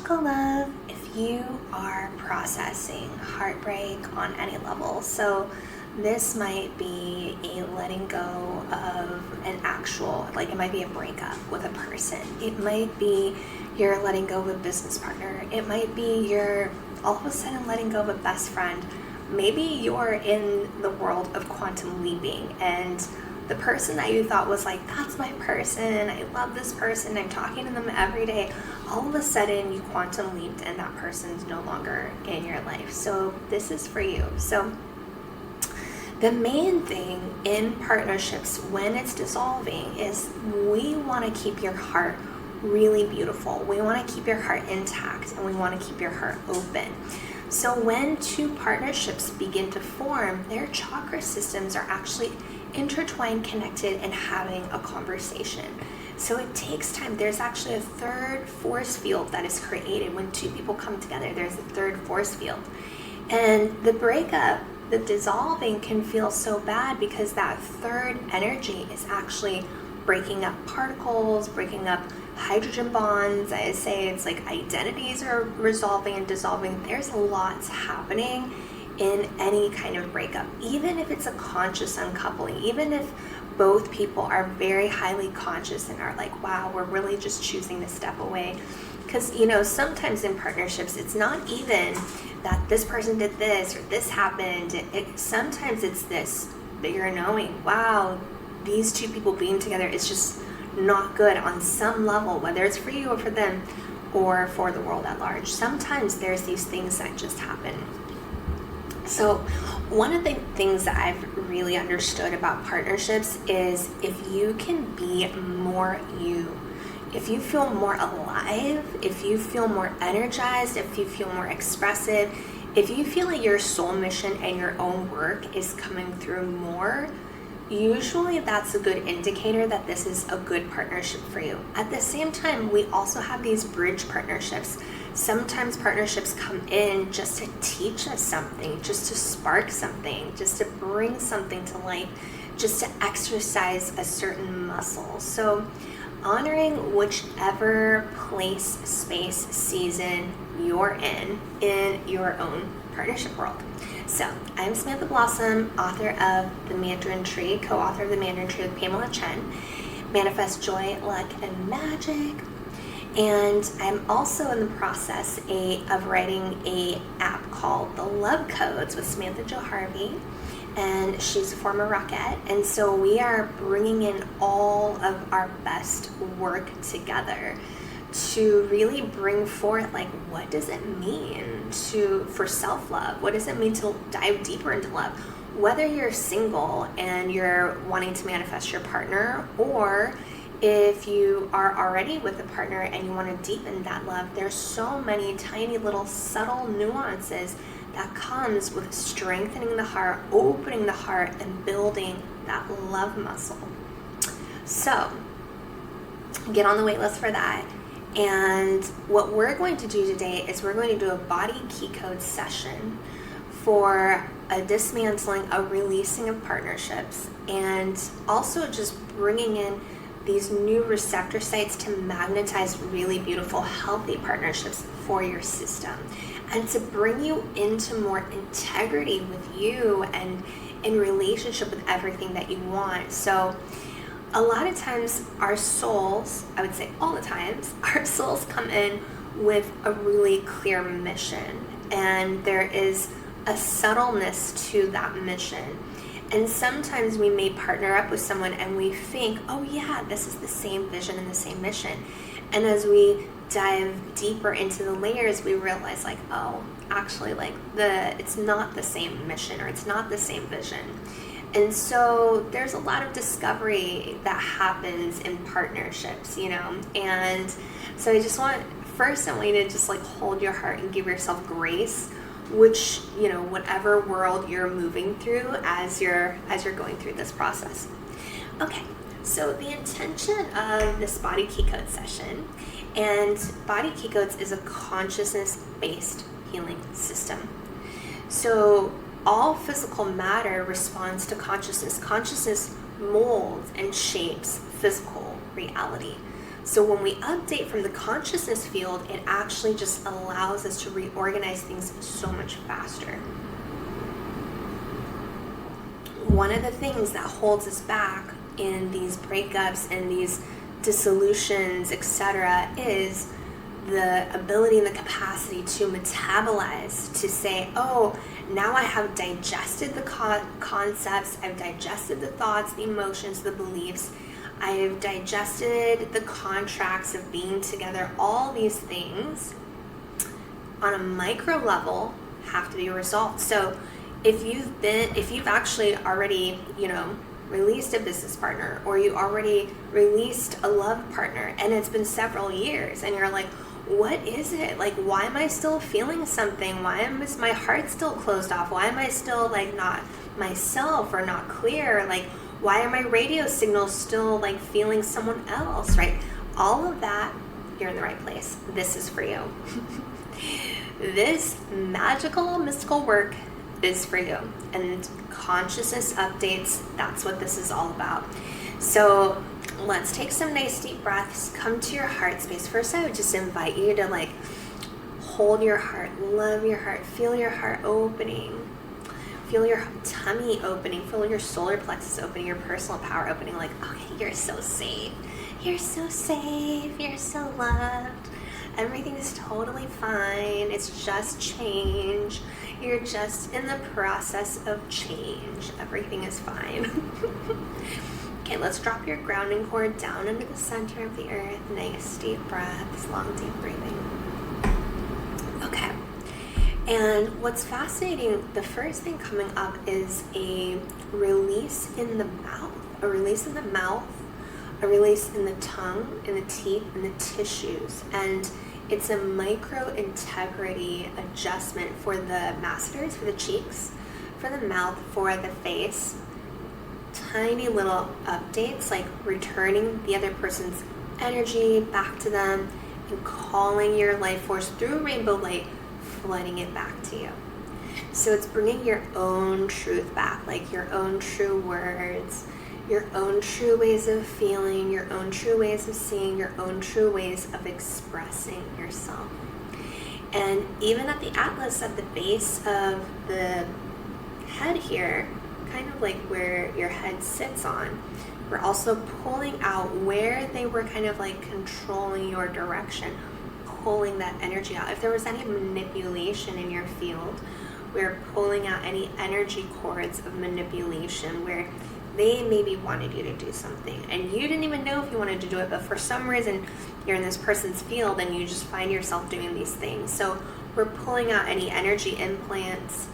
physical love, if you are processing heartbreak on any level, so this might be a letting go of an actual, like it might be a breakup with a person. It might be you're letting go of a business partner. It might be you're all of a sudden letting go of a best friend. Maybe you're in the world of quantum leaping and the person that you thought was like, that's my person, I love this person, I'm talking to them every day, all of a sudden you quantum leaped and that person's no longer in your life. So this is for you. So the main thing in partnerships when it's dissolving is we want to keep your heart really beautiful. We want to keep your heart intact and we want to keep your heart open. So when two partnerships begin to form, their chakra systems are actually intertwined, connected, and having a conversation. So it takes time. There's actually a third force field that is created when two people come together. There's a third force field. And the breakup, the dissolving can feel so bad because that third energy is actually breaking up particles, breaking up hydrogen bonds. I say it's like identities are resolving and dissolving. There's lots happening in any kind of breakup, even if it's a conscious uncoupling, even if both people are very highly conscious and are like, wow, we're really just choosing to step away. Because, sometimes in partnerships, it's not even that this person did this or this happened. Sometimes it's this bigger knowing, wow, these two people being together is just not good on some level, whether it's for you or for them or for the world at large. Sometimes there's these things that just happen. So one of the things that I've really understood about partnerships is if you can be more you, if you feel more alive, if you feel more energized, if you feel more expressive, if you feel like your soul mission and your own work is coming through more, usually that's a good indicator that this is a good partnership for you. At the same time, we also have these bridge partnerships. Sometimes partnerships come in just to teach us something, just to spark something, just to bring something to life, just to exercise a certain muscle. So honoring whichever place, space, season you're in your own partnership world. So I'm Samantha Blossom, author of The Mandarin Tree, co-author of The Mandarin Tree with Pamela Chen, Manifest Joy, Luck, and Magic. And I'm also in the process of writing a app called The Love Codes with Samantha Jo Harvey, and she's a former Rockette. And so we are bringing in all of our best work together to really bring forth, like, what does it mean for self-love? What does it mean to dive deeper into love? Whether you're single and you're wanting to manifest your partner, or if you are already with a partner and you want to deepen that love, there's so many tiny little subtle nuances that comes with strengthening the heart, opening the heart, and building that love muscle. So get on the wait list for that. And what we're going to do today is we're going to do a body key code session for a dismantling, a releasing of partnerships, and also just bringing in these new receptor sites to magnetize really beautiful, healthy partnerships for your system, and to bring you into more integrity with you and in relationship with everything that you want. So a lot of times our souls, I would say all the times, our souls come in with a really clear mission, and there is a subtleness to that mission. And sometimes we may partner up with someone and we think, oh yeah, this is the same vision and the same mission. And as we dive deeper into the layers, we realize, like, oh, actually, like, it's not the same mission, or it's not the same vision. And so there's a lot of discovery that happens in partnerships, and so I just want you to just like hold your heart and give yourself grace, which, whatever world you're moving through as you're going through this process. Okay, so the intention of this body key code session, and body key codes is a consciousness-based healing system. So all physical matter responds to consciousness. Consciousness molds and shapes physical reality. So when we update from the consciousness field, it actually just allows us to reorganize things so much faster. One of the things that holds us back in these breakups and these dissolutions, etc., is the ability and the capacity to metabolize, to say, oh, now I have digested the concepts, I've digested the thoughts, the emotions, the beliefs, I have digested the contracts of being together. All these things on a micro level have to be resolved. So if you've actually already, released a business partner, or you already released a love partner, and it's been several years, and you're like, what is it? Like, why am I still feeling something? Why is my heart still closed off? Why am I still like not myself or not clear? Like, why are my radio signals still like feeling someone else, right? All of that, you're in the right place. This is for you. This magical, mystical work is for you. And consciousness updates, that's what this is all about. So let's take some nice deep breaths. Come to your heart space. First, I would just invite you to like hold your heart, love your heart, feel your heart opening. Feel your tummy opening, feel your solar plexus opening, your personal power opening. Like, okay, you're so safe. You're so safe. You're so loved. Everything is totally fine. It's just change. You're just in the process of change. Everything is fine. Okay, let's drop your grounding cord down into the center of the earth. Nice deep breaths, long deep breathing. Okay. And what's fascinating, the first thing coming up is a release in the mouth, a release in the mouth, a release in the tongue, in the teeth, in the tissues. And it's a micro integrity adjustment for the masseters, for the cheeks, for the mouth, for the face. Tiny little updates, like returning the other person's energy back to them and calling your life force through rainbow light, flooding it back to you. So it's bringing your own truth back, like your own true words, your own true ways of feeling, your own true ways of seeing, your own true ways of expressing yourself. And even at the atlas, at the base of the head here, kind of like where your head sits on, we're also pulling out where they were kind of like controlling your direction, pulling that energy out. If there was any manipulation in your field, we're pulling out any energy cords of manipulation where they maybe wanted you to do something and you didn't even know if you wanted to do it, but for some reason you're in this person's field and you just find yourself doing these things. So we're pulling out any energy implants,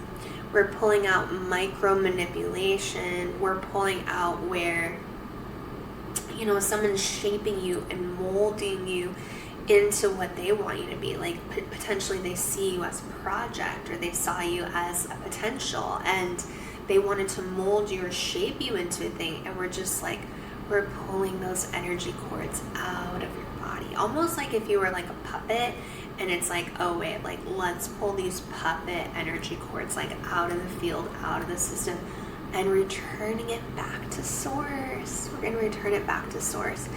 we're pulling out micro manipulation, we're pulling out where someone's shaping you and molding you into what they want you to be. Like potentially they see you as a project, or they saw you as a potential and they wanted to mold you or shape you into a thing, and we're pulling those energy cords out of your body, almost like if you were like a puppet and it's like, oh wait, like let's pull these puppet energy cords like out of the field, out of the system, and returning it back to source. We're going to return it back to source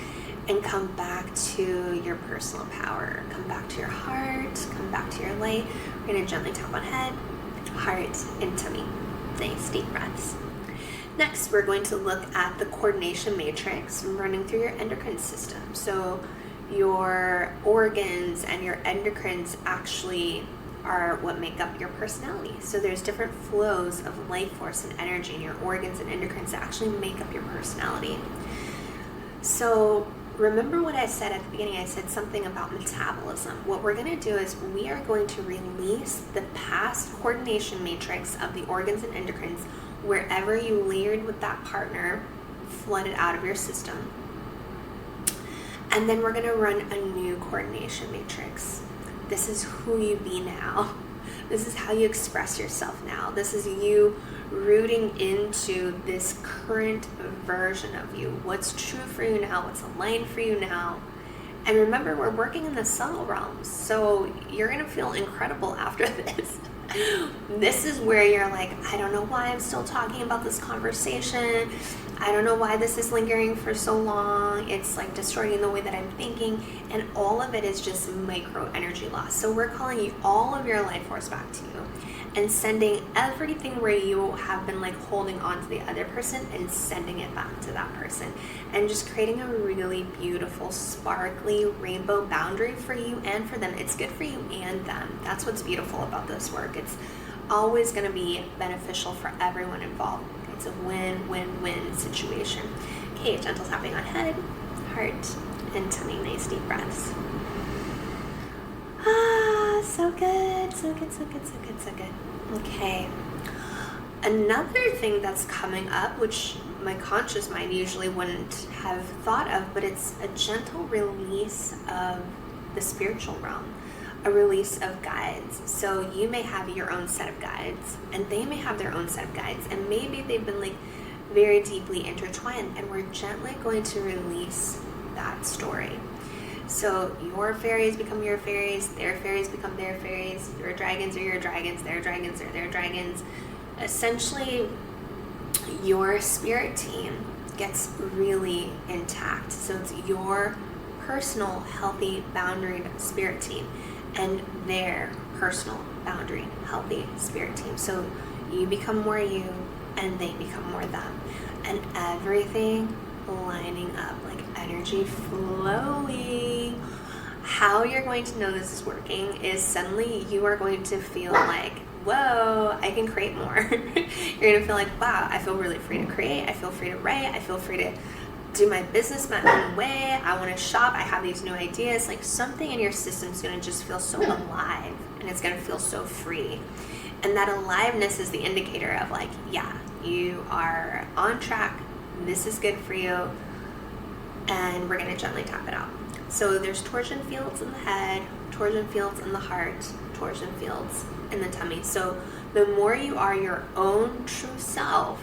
and come back to your personal power. Come back to your heart, come back to your light. We're going to gently tap on head, heart, and tummy. Nice deep breaths. Next, we're going to look at the coordination matrix running through your endocrine system. So your organs and your endocrines actually are what make up your personality. So there's different flows of life force and energy in your organs and endocrines that actually make up your personality. So remember what I said at the beginning. I said something about metabolism. What we're going to do is we are going to release the past coordination matrix of the organs and endocrines wherever you layered with that partner, flood it out of your system. And then we're going to run a new coordination matrix. This is who you be now. This is how you express yourself now. This is you rooting into this current version of you. What's true for you now, what's aligned for you now. And remember, we're working in the subtle realms, so you're going to feel incredible after this. This is where you're like, I don't know why I'm still talking about this conversation. I don't know why this is lingering for so long. It's like distorting the way that I'm thinking. And all of it is just micro energy loss. So we're calling all of your life force back to you and sending everything where you have been like holding on to the other person and sending it back to that person. And just creating a really beautiful, sparkly rainbow boundary for you and for them. It's good for you and them. That's what's beautiful about this work. It's always going to be beneficial for everyone involved. It's a win-win-win situation. Okay, gentle tapping on head, heart, and tummy. Nice deep breaths. So good, so good, so good, so good, so good. Okay. Another thing that's coming up, which my conscious mind usually wouldn't have thought of, but it's a gentle release of the spiritual realm, a release of guides. So you may have your own set of guides, and they may have their own set of guides, and maybe they've been like very deeply intertwined, and we're gently going to release that story. So your fairies become your fairies, their fairies become their fairies, your dragons are your dragons, their dragons are their dragons. Essentially, your spirit team gets really intact. So it's your personal, healthy, boundaried spirit team and their personal, boundaried, healthy spirit team. So you become more you and they become more them. And everything lining up, like energy flowing. How you're going to know this is working is suddenly you are going to feel like, whoa, I can create more. You're going to feel like, wow, I feel really free to create. I feel free to write. I feel free to do my business my own way. I want to shop. I have these new ideas. Like something in your system is going to just feel so alive and it's going to feel so free. And that aliveness is the indicator of like, yeah, you are on track. This is good for you. And we're going to gently tap it out. So there's torsion fields in the head, torsion fields in the heart, torsion fields in the tummy. So the more you are your own true self,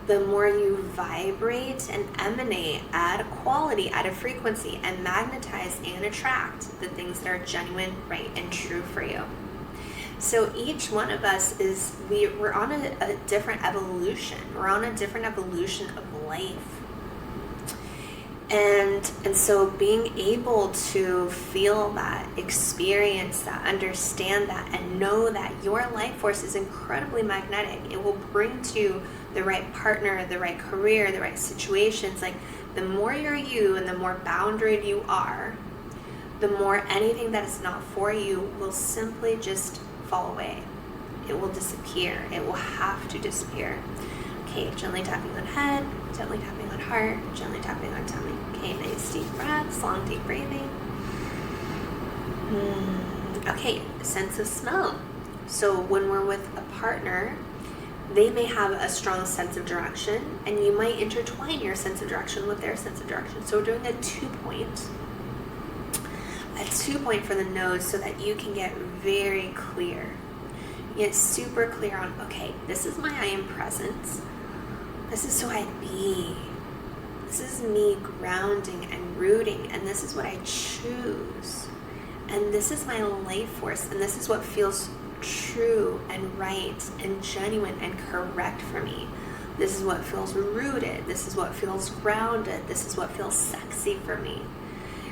the more you vibrate and emanate at a quality, at a frequency, and magnetize and attract the things that are genuine, right, and true for you. So each one of us we're on a different evolution. We're on a different evolution of life. And so being able to feel that, experience that, understand that, and know that your life force is incredibly magnetic. It will bring to you the right partner, the right career, the right situations. Like the more you're you and the more boundaried you are, the more anything that is not for you will simply just fall away. It will disappear. It will have to disappear. Okay, gently tapping on head, gently tapping on heart, gently tapping on tummy. Okay, nice deep breaths, long deep breathing. Okay, sense of smell. So when we're with a partner, they may have a strong sense of direction, and you might intertwine your sense of direction with their sense of direction. So we're doing a 2-point for the nose so that you can get very clear. Get super clear on, okay, this is my I am presence. This is who I be. This is me grounding and rooting, and this is what I choose. And this is my life force, and this is what feels true and right and genuine and correct for me. This is what feels rooted. This is what feels grounded. This is what feels sexy for me.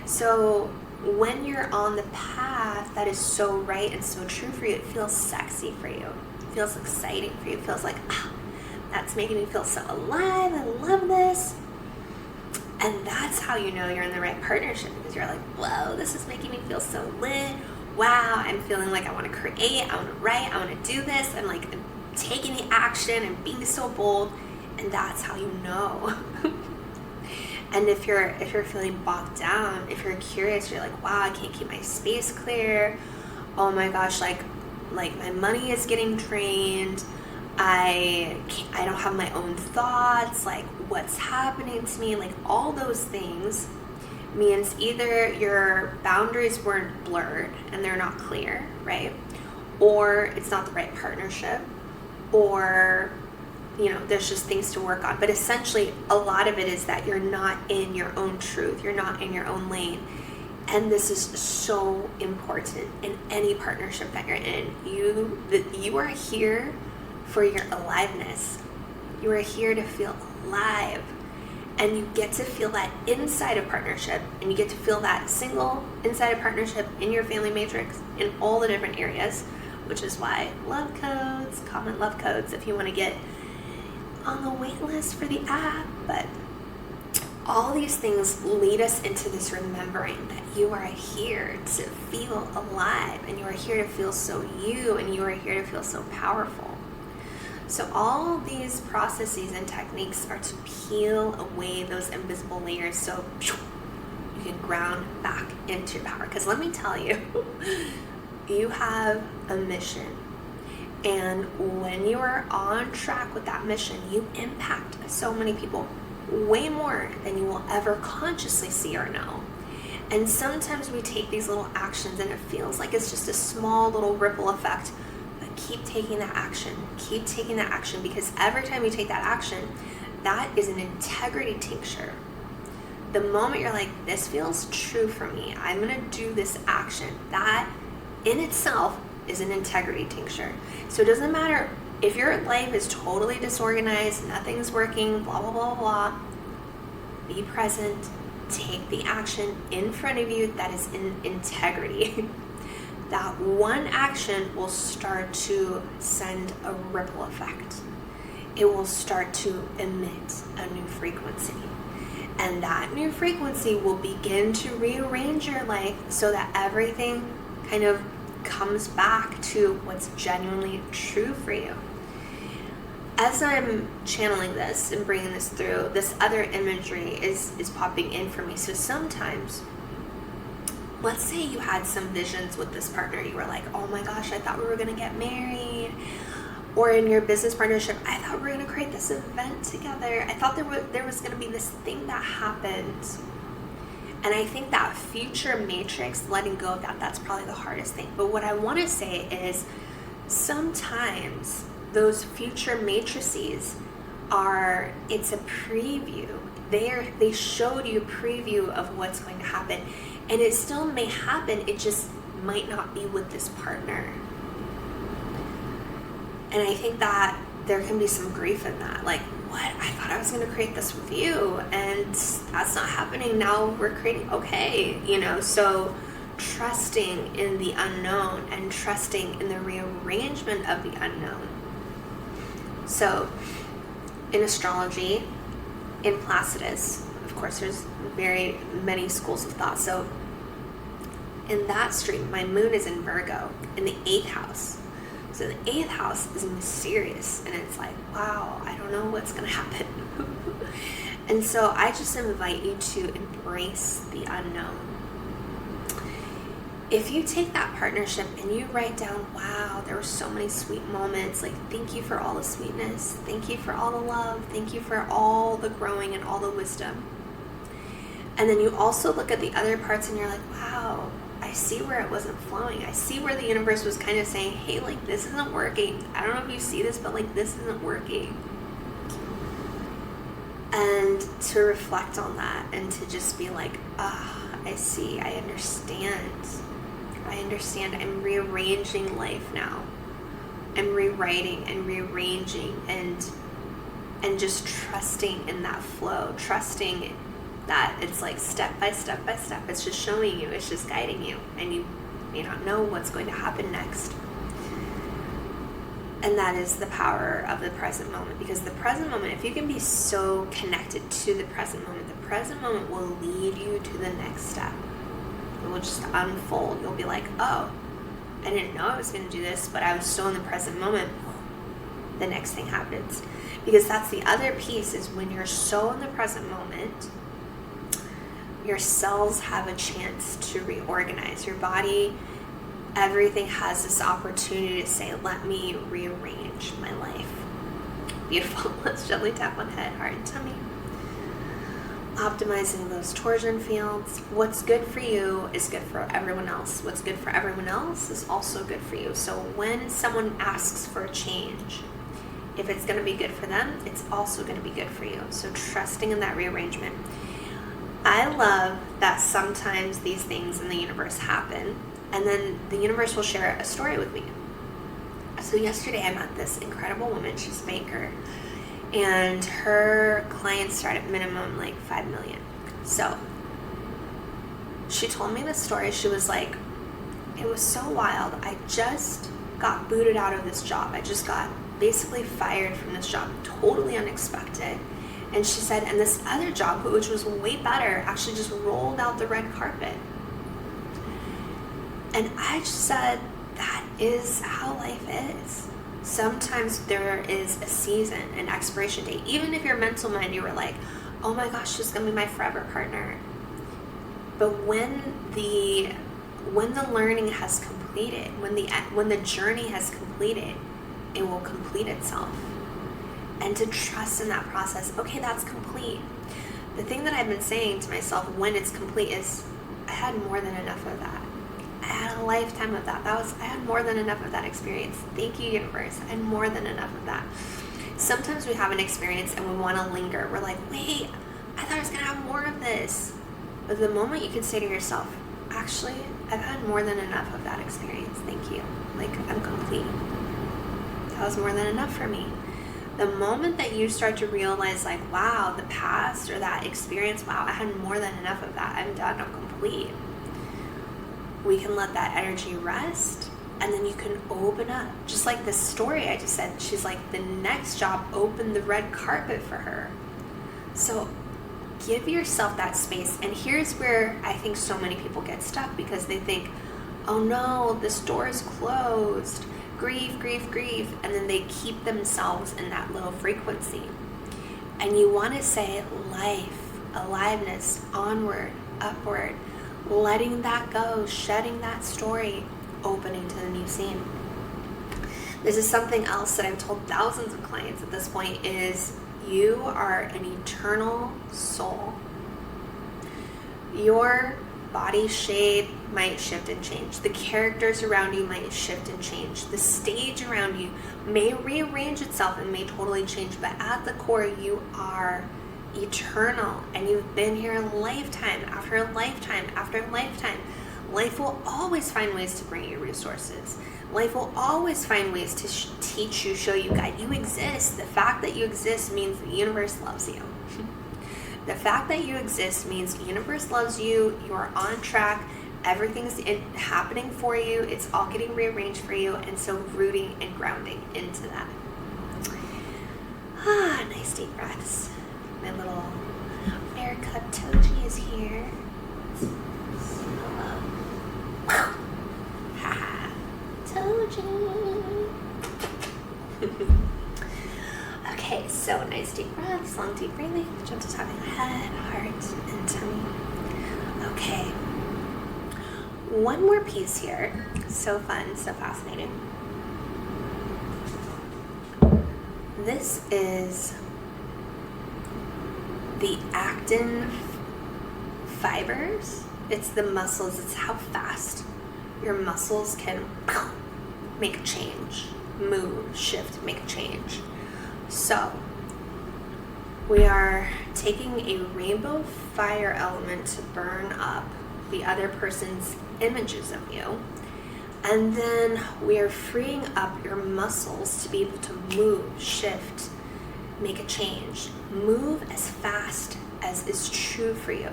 So when you're on the path that is so right and so true for you, it feels sexy for you. It feels exciting for you. It feels like, that's making me feel so alive. I love this. And that's how you know you're in the right partnership, because you're like, whoa, this is making me feel so lit. Wow, I'm feeling like I want to create, I want to write, I want to do this. I'm like taking the action and being so bold. And that's how you know. And if you're feeling bogged down, if you're curious, you're like, wow, I can't keep my space clear. Oh my gosh, like my money is getting drained. I don't have my own thoughts. Like what's happening to me? Like all those things means either your boundaries weren't blurred and they're not clear, right? Or it's not the right partnership, or there's just things to work on. But essentially, a lot of it is that you're not in your own truth. You're not in your own lane. And this is so important in any partnership that you're in. You are here for your aliveness. You are here to feel alive. And you get to feel that inside a partnership, and you get to feel that single inside a partnership in your family matrix in all the different areas, which is why love codes, comment love codes if you want to get on the wait list for the app. But all these things lead us into this remembering that you are here to feel alive, and you are here to feel so you, and you are here to feel so powerful. So all these processes and techniques are to peel away those invisible layers so you can ground back into your power. Because let me tell you, you have a mission. And when you are on track with that mission, you impact so many people way more than you will ever consciously see or know. And sometimes we take these little actions and it feels like it's just a small little ripple effect. Keep taking that action. Keep taking that action, because every time you take that action, that is an integrity tincture. The moment you're like, this feels true for me, I'm going to do this action, that in itself is an integrity tincture. So it doesn't matter if your life is totally disorganized, nothing's working, blah, blah, blah, blah. Be present. Take the action in front of you that is in integrity. That one action will start to send a ripple effect. It will start to emit a new frequency. And that new frequency will begin to rearrange your life so that everything kind of comes back to what's genuinely true for you. As I'm channeling this and bringing this through, this other imagery is popping in for me. So sometimes, let's say you had some visions with this partner. You were like, oh my gosh, I thought we were going to get married. Or in your business partnership, I thought we were going to create this event together. I thought there was going to be this thing that happened. And I think that future matrix, letting go of that's probably the hardest thing. But what I want to say is sometimes those future matrices it's a preview. They showed you a preview of what's going to happen. And it still may happen, it just might not be with this partner. And I think that there can be some grief in that. Like, what? I thought I was going to create this with you, and that's not happening. Now we're creating, okay, so trusting in the unknown and trusting in the rearrangement of the unknown. So in astrology, in Placidus, of course, there's very many schools of thought. So in that stream, my moon is in Virgo in the 8th house. So the 8th house is mysterious, and it's like, wow, I don't know what's going to happen. And so I just invite you to embrace the unknown. If you take that partnership and you write down, wow, there were so many sweet moments, like, thank you for all the sweetness, thank you for all the love, thank you for all the growing and all the wisdom. And then you also look at the other parts and you're like, wow, I see where it wasn't flowing. I see where the universe was kind of saying, hey, like, this isn't working. I don't know if you see this, but like, this isn't working. And to reflect on that and to just be like, I see, I understand. I'm rearranging life now. I'm rewriting and rearranging and just trusting in that flow, trusting that it's like step by step by step. It's just showing you, it's just guiding you, and you may not know what's going to happen next. And that is the power of the present moment, because the present moment, if you can be so connected to the present moment will lead you to the next step. It will just unfold. You'll be like, oh, I didn't know I was going to do this, but I was still in the present moment. The next thing happens. Because that's the other piece, is when you're so in the present moment, your cells have a chance to reorganize. Your body, everything has this opportunity to say, let me rearrange my life. Beautiful. Let's gently tap on head, heart, and tummy. Optimizing those torsion fields. What's good for you is good for everyone else. What's good for everyone else is also good for you. So when someone asks for a change, if it's going to be good for them, it's also going to be good for you. So trusting in that rearrangement. I love that sometimes these things in the universe happen, and then the universe will share a story with me. So yesterday I met this incredible woman. She's a banker, and her clients start at minimum like 5 million. So she told me this story. She was like, it was so wild. I just got booted out of this job. I just got basically fired from this job, totally unexpected. And she said, and this other job, which was way better, actually just rolled out the red carpet. And I just said, that is how life is. Sometimes there is a season, an expiration date. Even if your mental mind, you were like, oh my gosh, she's gonna be my forever partner. But when the learning has completed, when the journey has completed, it will complete itself. And to trust in that process. Okay, that's complete. The thing that I've been saying to myself when it's complete is, I had more than enough of that. I had a lifetime of that. I had more than enough of that experience. Thank you, universe. I had more than enough of that. Sometimes we have an experience and we want to linger. We're like, wait, I thought I was going to have more of this. But the moment you can say to yourself, actually, I've had more than enough of that experience. Thank you. Like, I'm complete. That was more than enough for me. The moment that you start to realize, like, wow, the past or that experience, wow, I had more than enough of that. I'm done. I'm complete. We can let that energy rest, and then you can open up. Just like this story I just said, she's like, the next job opened the red carpet for her. So give yourself that space. And here's where I think so many people get stuck, because they think, oh no, this door is closed. Grief, grief, grief. And then they keep themselves in that low frequency. And you want to say life, aliveness, onward, upward, letting that go, shedding that story, opening to the new scene. This is something else that I've told thousands of clients at this point is, you are an eternal soul. Your body shape might shift and change. The characters around you might shift and change. The stage around you may rearrange itself and may totally change, but at the core, you are eternal, and you've been here lifetime after lifetime after lifetime. Life will always find ways to bring you resources. Life will always find ways to teach you, show you, guide you. Exist. The fact that you exist means the universe loves you. The fact that you exist means the universe loves you. You are on track. Everything's happening for you. It's all getting rearranged for you. And so rooting and grounding into that. Nice deep breaths. My little bear cub Toji is here. Hello. Haha. Toji. Okay, so nice deep breaths, long deep breathing, gentle tapping the head, heart, and tummy. Okay. One more piece here. So fun, so fascinating. This is the actin fibers. It's the muscles. It's how fast your muscles can make a change, move, shift, make a change. So we are taking a rainbow fire element to burn up the other person's images of you. And then we are freeing up your muscles to be able to move, shift, make a change, move as fast as is true for you.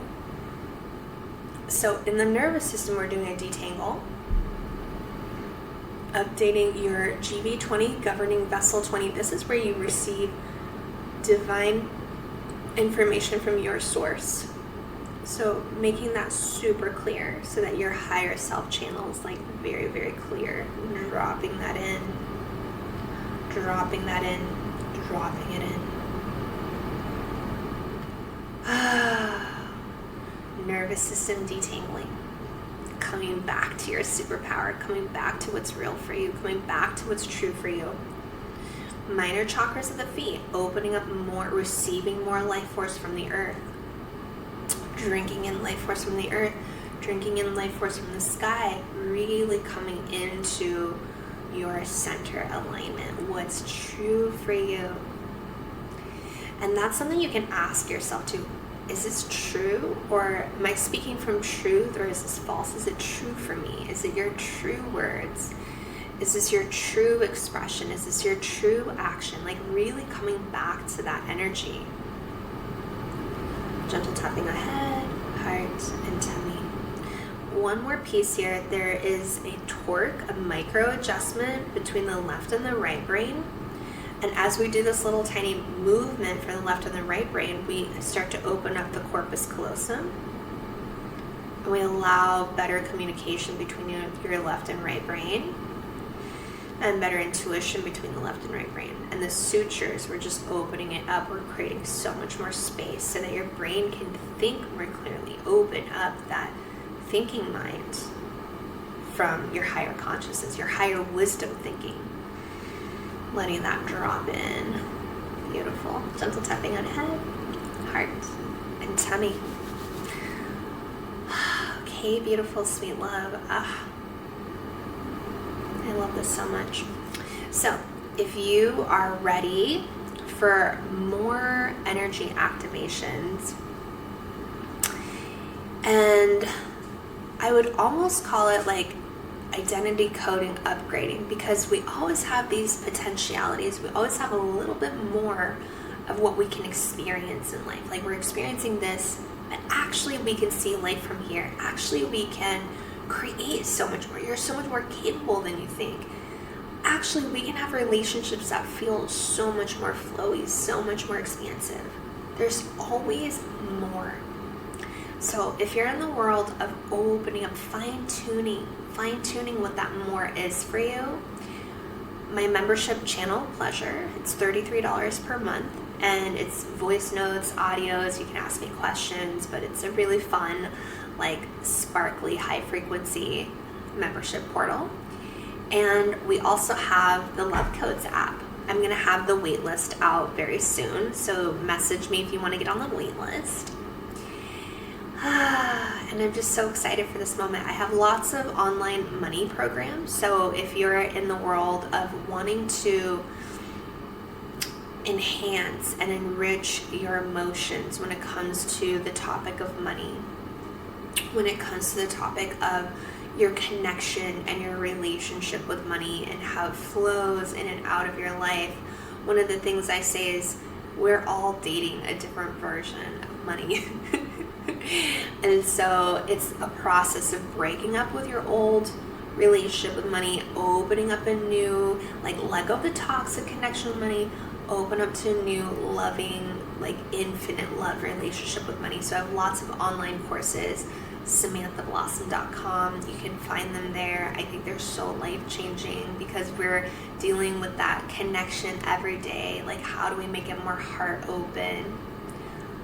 So in the nervous system, we're doing a detangle, updating your GV20, governing vessel 20. This is where you receive divine information from your source. So making that super clear so that your higher self channel is like very, very clear. Dropping that in, dropping that in, dropping it in. Nervous system detangling. Coming back to your superpower, coming back to what's real for you, coming back to what's true for you. Minor chakras of the feet, opening up more, receiving more life force from the earth. Drinking in life force from the earth, drinking in life force from the sky, really coming into your center alignment, what's true for you. And that's something you can ask yourself too. is this true, or am I speaking from truth, or is this false? Is it true for me? Is it your true words? Is this your true expression? Is this your true action? Like really coming back to that energy. Gentle tapping on head, heart, and tummy. One more piece here. There is a torque, a micro adjustment between the left and the right brain. And as we do this little tiny movement for the left and the right brain, we start to open up the corpus callosum. And we allow better communication between your left and right brain, and better intuition between the left and right brain. And the sutures, we're just opening it up. We're creating so much more space so that your brain can think more clearly. Open up that thinking mind from your higher consciousness, your higher wisdom thinking. Letting that drop in. Beautiful. Gentle tapping on head, heart, and tummy. Okay, beautiful, sweet love. I love this so much. So, if you are ready for more energy activations, and I would almost call it like identity coding upgrading, because we always have these potentialities. We always have a little bit more of what we can experience in life. Like we're experiencing this, but actually we can see life from here. Actually we can create so much more. You're so much more capable than you think. Actually we can have relationships that feel so much more flowy, so much more expansive. There's always more. So if you're in the world of opening up, fine-tuning what that more is for you, my membership Channel Pleasure, it's $33 per month, and it's voice notes, audios, you can ask me questions, but it's a really fun, like sparkly, high frequency membership portal. And we also have the Love Codes app. I'm gonna have the wait list out very soon, so message me if you wanna get on the wait list. And I'm just so excited for this moment. I have lots of online money programs. So if you're in the world of wanting to enhance and enrich your emotions when it comes to the topic of money, when it comes to the topic of your connection and your relationship with money and how it flows in and out of your life, one of the things I say is we're all dating a different version of money. And so it's a process of breaking up with your old relationship with money, opening up a new, like let go of the toxic connection with money, open up to a new loving, like infinite love relationship with money. So I have lots of online courses, SamanthaBlossom.com. You can find them there. I think they're so life-changing because we're dealing with that connection every day. Like how do we make it more heart open?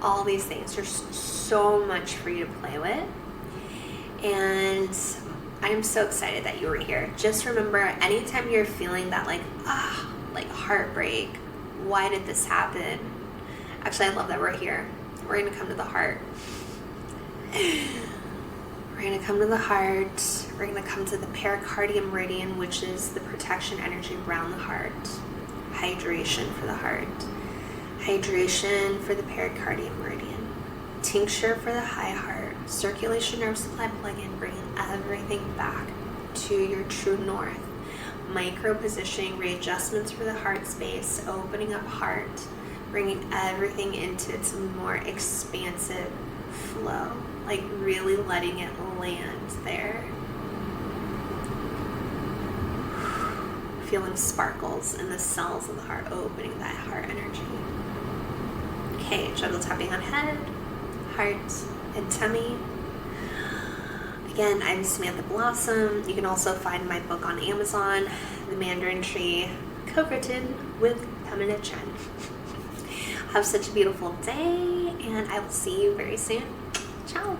All these things. There's so much for you to play with. And I'm so excited that you were here. Just remember, anytime you're feeling that like heartbreak, why did this happen? Actually, I love that we're here. We're going to come to the heart. We're going to come to the heart. We're going to come to the pericardium meridian, which is the protection energy around the heart. Hydration for the heart. Hydration for the pericardium meridian. Tincture for the high heart. Circulation nerve supply plug-in, bringing everything back to your true north. Micro positioning, readjustments for the heart space, opening up heart, bringing everything into its more expansive flow, like really letting it land there. Feeling sparkles in the cells of the heart, opening that heart energy. Okay, gentle tapping on head, heart, and tummy. Again, I'm Samantha Blossom. You can also find my book on Amazon, The Mandarin Tree, co-written with Pamela Chen. Have such a beautiful day, and I will see you very soon. Ciao.